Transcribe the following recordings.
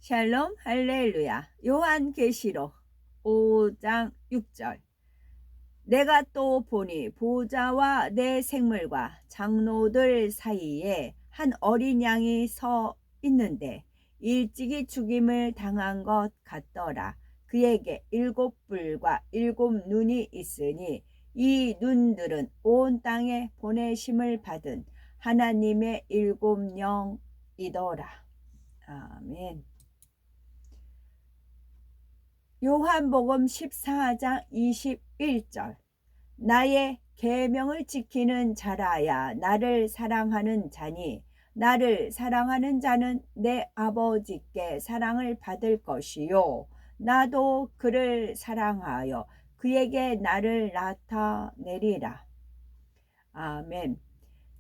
샬롬 할렐루야. 요한계시록 5장 6절. 내가 또 보니 보좌와 내 생물과 장로들 사이에 한 어린 양이 서 있는데 일찍이 죽임을 당한 것 같더라. 그에게 7뿔과 7눈이 있으니 이 눈들은 온 땅에 보내심을 받은 하나님의 7영이더라. 아멘. 요한복음 14장 21절. 나의 계명을 지키는 자라야 나를 사랑하는 자니 나를 사랑하는 자는 내 아버지께 사랑을 받을 것이요 나도 그를 사랑하여 그에게 나를 나타내리라. 아멘.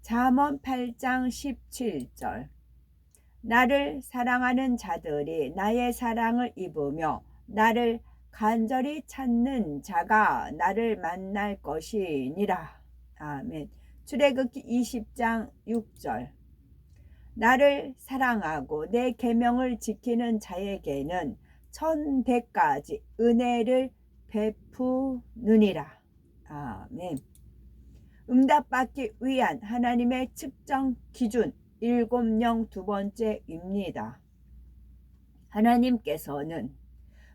잠언 8장 17절. 나를 사랑하는 자들이 나의 사랑을 입으며 나를 간절히 찾는 자가 나를 만날 것이니라. 아멘. 출애굽기 20장 6절. 나를 사랑하고 내 계명을 지키는 자에게는 1000배까지 은혜를 베푸느니라. 아멘. 응답받기 위한 하나님의 측정 기준 7영 두 번째입니다. 하나님께서는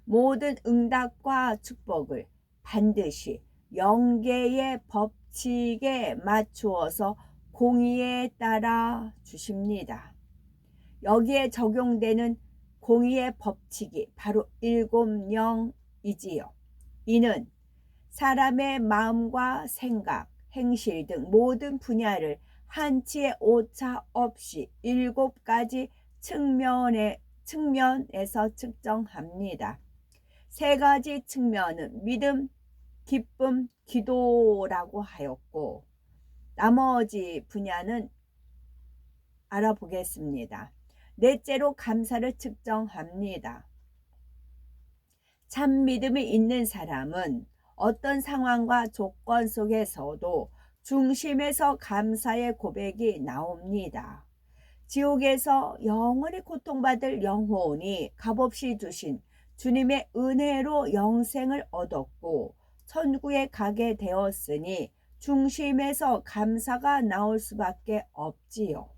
모든 응답과 축복을 반드시 영계의 법칙에 맞추어서 공의에 따라 주십니다. 여기에 적용되는 공의의 법칙이 바로 7영이지요. 이는 사람의 마음과 생각, 행실 등 모든 분야를 한치의 오차 없이 7가지 측면에서 측정합니다. 3가지 측면은 믿음, 기쁨, 기도라고 하였고 나머지 분야는 알아보겠습니다. 넷째로 감사를 측정합니다. 참 믿음이 있는 사람은 어떤 상황과 조건 속에서도 중심에서 감사의 고백이 나옵니다. 지옥에서 영원히 고통받을 영혼이 값없이 주신 주님의 은혜로 영생을 얻었고 천국에 가게 되었으니 중심에서 감사가 나올 수밖에 없지요.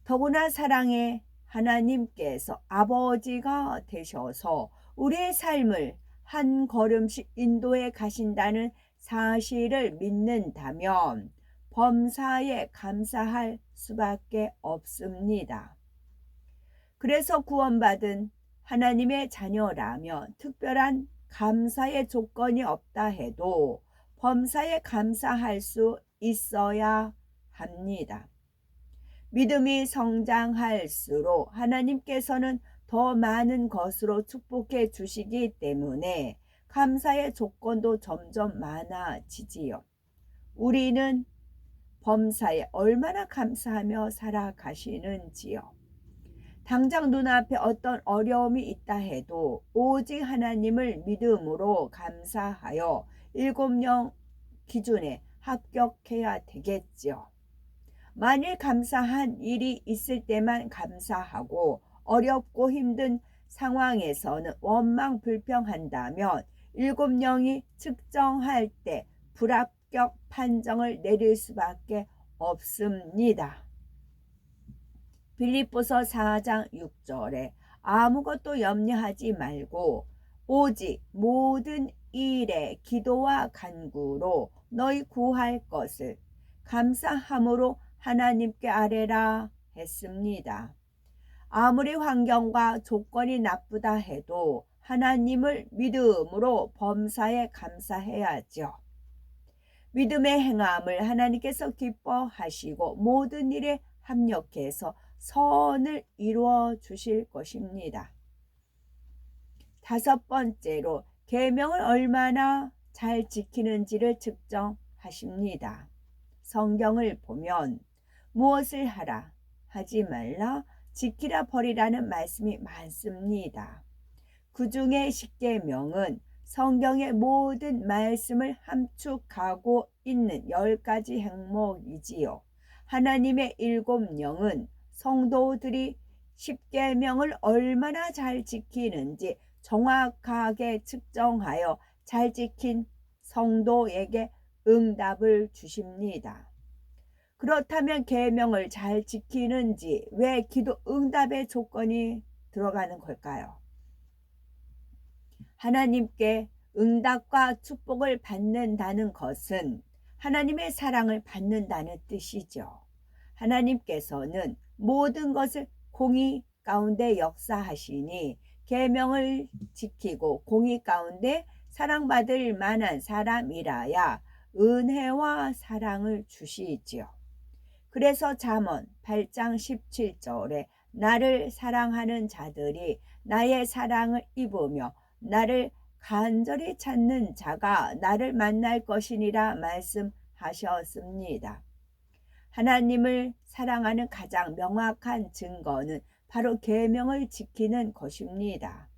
더구나 사랑의 하나님께서 아버지가 되셔서 우리의 삶을 한 걸음씩 인도해 가신다는 사실을 믿는다면 범사에 감사할 수밖에 없습니다. 그래서 구원받은 하나님의 자녀라면 특별한 감사의 조건이 없다 해도 범사에 감사할 수 있어야 합니다. 믿음이 성장할수록 하나님께서는 더 많은 것으로 축복해 주시기 때문에 감사의 조건도 점점 많아지지요. 우리는 범사에 얼마나 감사하며 살아가시는지요. 당장 눈앞에 어떤 어려움이 있다 해도 오직 하나님을 믿음으로 감사하여 7영 기준에 합격해야 되겠지요. 만일 감사한 일이 있을 때만 감사하고 어렵고 힘든 상황에서는 원망 불평한다면 7영이 측정할 때 불합격 판정을 내릴 수밖에 없습니다. 빌립보서 4장 6절에 아무것도 염려하지 말고 오직 모든 일에 기도와 간구로 너희 구할 것을 감사함으로 하나님께 아뢰라 했습니다. 아무리 환경과 조건이 나쁘다 해도 하나님을 믿음으로 범사에 감사해야죠. 믿음의 행함을 하나님께서 기뻐하시고 모든 일에 합력해서 선을 이루어 주실 것입니다. 5번째로 계명을 얼마나 잘 지키는지를 측정하십니다. 성경을 보면 무엇을 하라, 하지 말라, 지키라 버리라는 말씀이 많습니다. 그 중에 10계명은 성경의 모든 말씀을 함축하고 있는 10가지 행목이지요. 하나님의 7영은 성도들이 십계명을 얼마나 잘 지키는지 정확하게 측정하여 잘 지킨 성도에게 응답을 주십니다. 그렇다면 계명을 잘 지키는지 왜 기도 응답의 조건이 들어가는 걸까요? 하나님께 응답과 축복을 받는다는 것은 하나님의 사랑을 받는다는 뜻이죠. 하나님께서는 모든 것을 공의 가운데 역사하시니 계명을 지키고 공의 가운데 사랑받을 만한 사람이라야 은혜와 사랑을 주시지요. 그래서 잠언 8장 17절에 나를 사랑하는 자들이 나의 사랑을 입으며 나를 간절히 찾는 자가 나를 만날 것이니라 말씀하셨습니다. 하나님을 사랑하는 가장 명확한 증거는 바로 계명을 지키는 것입니다.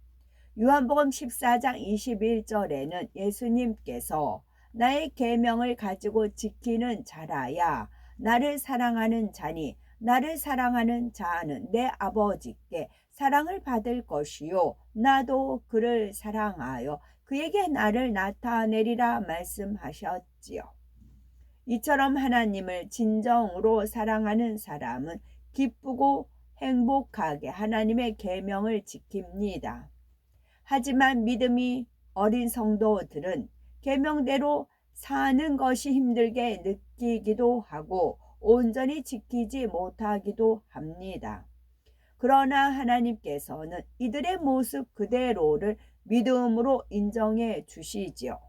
요한복음 14장 21절에는 예수님께서 나의 계명을 가지고 지키는 자라야 나를 사랑하는 자니 나를 사랑하는 자는 내 아버지께 사랑을 받을 것이요 나도 그를 사랑하여 그에게 나를 나타내리라 말씀하셨지요. 이처럼 하나님을 진정으로 사랑하는 사람은 기쁘고 행복하게 하나님의 계명을 지킵니다. 하지만 믿음이 어린 성도들은 계명대로 사는 것이 힘들게 느끼기도 하고 온전히 지키지 못하기도 합니다. 그러나 하나님께서는 이들의 모습 그대로를 믿음으로 인정해 주시지요.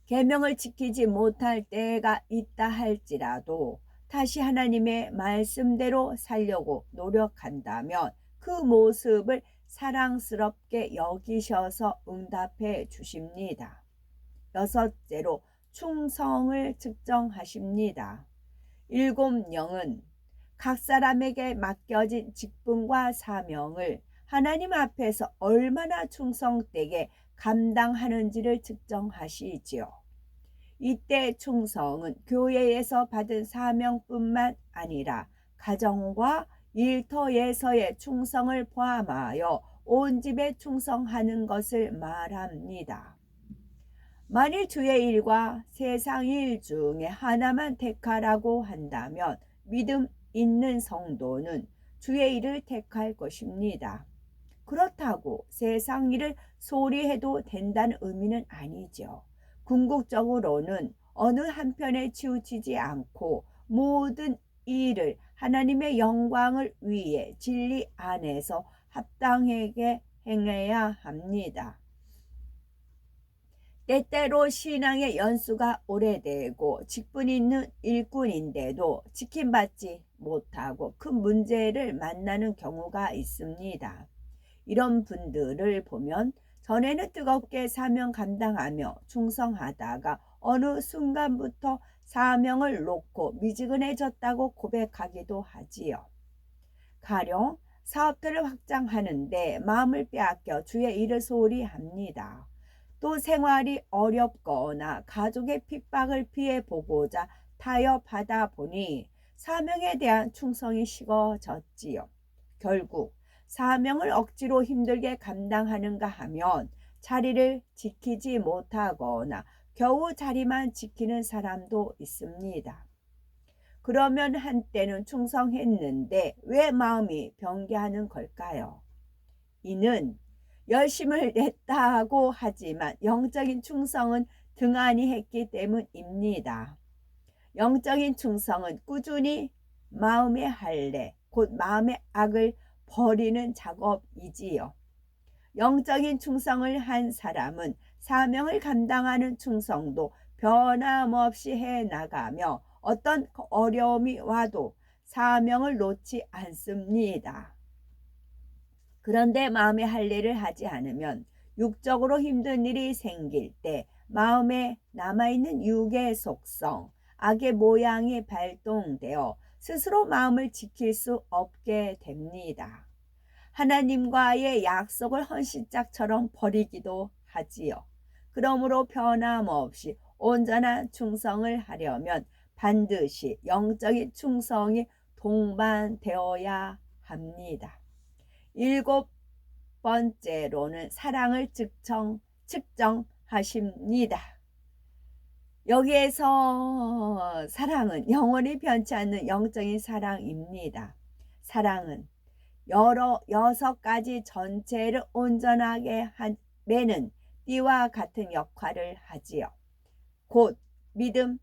계명을 지키지 못할 때가 있다 할지라도 다시 하나님의 말씀대로 살려고 노력한다면 그 모습을 사랑스럽게 여기셔서 응답해 주십니다. 여섯째로 충성을 측정하십니다. 7영은 각 사람에게 맡겨진 직분과 사명을 하나님 앞에서 얼마나 충성되게 감당하는지를 측정하시지요. 이때 충성은 교회에서 받은 사명뿐만 아니라 가정과 일터에서의 충성을 포함하여 온 집에 충성하는 것을 말합니다. 만일 주의 일과 세상 일 중에 하나만 택하라고 한다면 믿음 있는 성도는 주의 일을 택할 것입니다. 그렇다고 세상 일을 소홀히 해도 된다는 의미는 아니죠. 궁극적으로는 어느 한편에 치우치지 않고 모든 일을 하나님의 영광을 위해 진리 안에서 합당하게 행해야 합니다. 때때로 신앙의 연수가 오래되고 직분 있는 일꾼인데도 지킴받지 못하고 큰 문제를 만나는 경우가 있습니다. 이런 분들을 보면 전에는 뜨겁게 사명 감당하며 충성하다가 어느 순간부터 사명을 놓고 미지근해졌다고 고백하기도 하지요. 가령 사업들을 확장하는데 마음을 빼앗겨 주의 일을 소홀히 합니다. 또 생활이 어렵거나 가족의 핍박을 피해보고자 타협하다 보니 사명에 대한 충성이 식어졌지요. 결국 사명을 억지로 힘들게 감당하는가 하면 자리를 지키지 못하거나 겨우 자리만 지키는 사람도 있습니다. 그러면 한때는 충성했는데 왜 마음이 변개하는 걸까요? 이는 열심을 냈다고 하지만 영적인 충성은 등한히 했기 때문입니다. 영적인 충성은 꾸준히 마음의 할례, 곧 마음의 악을 버리는 작업이지요. 영적인 충성을 한 사람은 사명을 감당하는 충성도 변함없이 해나가며 어떤 어려움이 와도 사명을 놓지 않습니다. 그런데 마음의 할례를 하지 않으면 육적으로 힘든 일이 생길 때 마음에 남아있는 육의 속성, 악의 모양이 발동되어 스스로 마음을 지킬 수 없게 됩니다. 하나님과의 약속을 헌신짝처럼 버리기도 하지요. 그러므로 변함없이 온전한 충성을 하려면 반드시 영적인 충성이 동반되어야 합니다. 일곱 번째로는 사랑을 측정하십니다. 여기에서 사랑은 영원히 변치 않는 영적인 사랑입니다. 사랑은 여섯 가지 전체를 온전하게 매는 띠와 같은 역할을 하지요. 곧 믿음,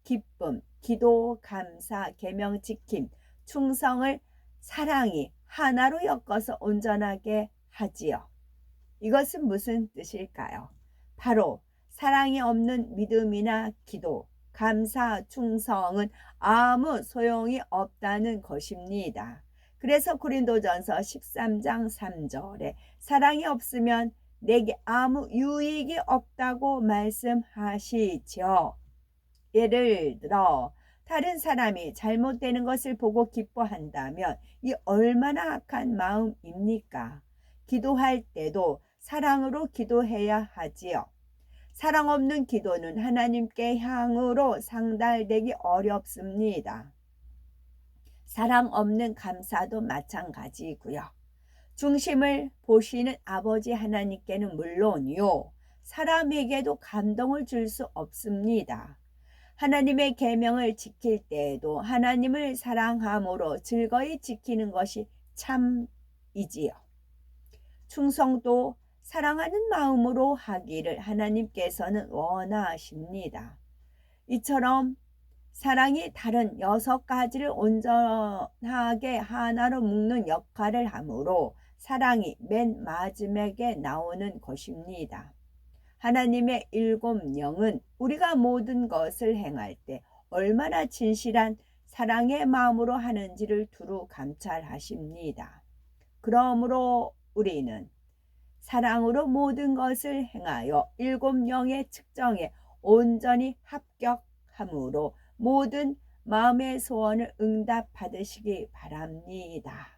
기쁨, 기도, 감사, 계명 지킴, 충성을 사랑이 하나로 엮어서 온전하게 하지요. 이것은 무슨 뜻일까요? 바로 사랑이 없는 믿음이나 기도, 감사, 충성은 아무 소용이 없다는 것입니다. 그래서 고린도전서 13장 3절에 사랑이 없으면 내게 아무 유익이 없다고 말씀하시죠. 예를 들어 다른 사람이 잘못되는 것을 보고 기뻐한다면 이 얼마나 악한 마음입니까? 기도할 때도 사랑으로 기도해야 하지요. 사랑 없는 기도는 하나님께 향으로 상달되기 어렵습니다. 사랑 없는 감사도 마찬가지고요. 중심을 보시는 아버지 하나님께는 물론이요, 사람에게도 감동을 줄 수 없습니다. 하나님의 계명을 지킬 때에도 하나님을 사랑함으로 즐거이 지키는 것이 참이지요. 충성도 사랑하는 마음으로 하기를 하나님께서는 원하십니다. 이처럼 사랑이 다른 6가지를 온전하게 하나로 묶는 역할을 하므로 사랑이 맨 마지막에 나오는 것입니다. 하나님의 7영은 우리가 모든 것을 행할 때 얼마나 진실한 사랑의 마음으로 하는지를 두루 감찰하십니다. 그러므로 우리는 사랑으로 모든 것을 행하여 7영의 측정에 온전히 합격함으로 모든 마음의 소원을 응답받으시기 바랍니다.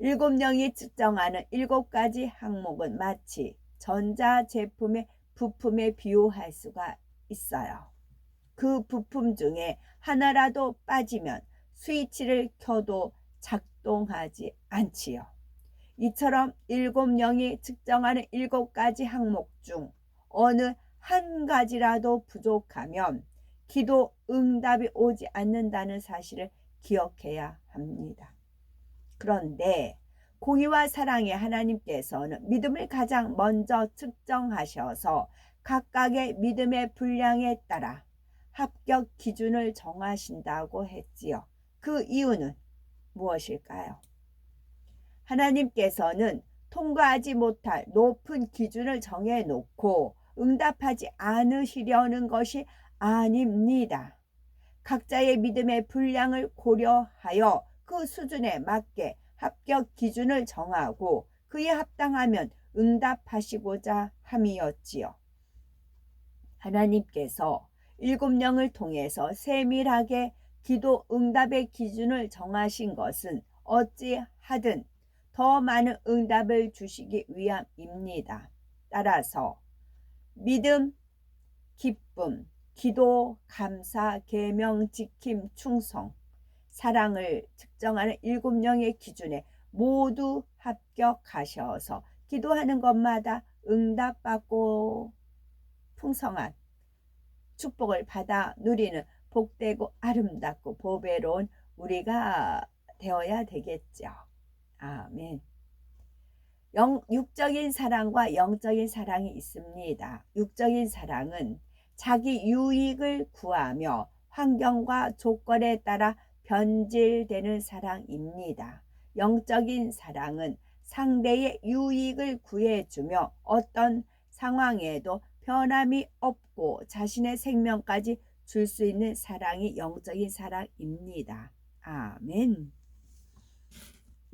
7영이 측정하는 7가지 항목은 마치 전자제품의 부품에 비유할 수가 있어요. 그 부품 중에 하나라도 빠지면 스위치를 켜도 작동하지 않지요. 이처럼 7영이 측정하는 7가지 항목 중 어느 한 가지라도 부족하면 기도 응답이 오지 않는다는 사실을 기억해야 합니다. 그런데 공의와 사랑의 하나님께서는 믿음을 가장 먼저 측정하셔서 각각의 믿음의 분량에 따라 합격 기준을 정하신다고 했지요. 그 이유는 무엇일까요? 하나님께서는 통과하지 못할 높은 기준을 정해놓고 응답하지 않으시려는 것이 아닙니다. 각자의 믿음의 분량을 고려하여 그 수준에 맞게 합격 기준을 정하고 그에 합당하면 응답하시고자 함이었지요. 하나님께서 7영을 통해서 세밀하게 기도 응답의 기준을 정하신 것은 어찌하든 더 많은 응답을 주시기 위함입니다. 따라서 믿음, 기쁨, 기도, 감사, 계명, 지킴, 충성, 사랑을 측정하는 7영의 기준에 모두 합격하셔서 기도하는 것마다 응답받고 풍성한 축복을 받아 누리는 복되고 아름답고 보배로운 우리가 되어야 되겠죠. 아멘. 육적인 사랑과 영적인 사랑이 있습니다. 육적인 사랑은 자기 유익을 구하며 환경과 조건에 따라 변질되는 사랑입니다. 영적인 사랑은 상대의 유익을 구해주며 어떤 상황에도 변함이 없고 자신의 생명까지 줄 수 있는 사랑이 영적인 사랑입니다. 아멘.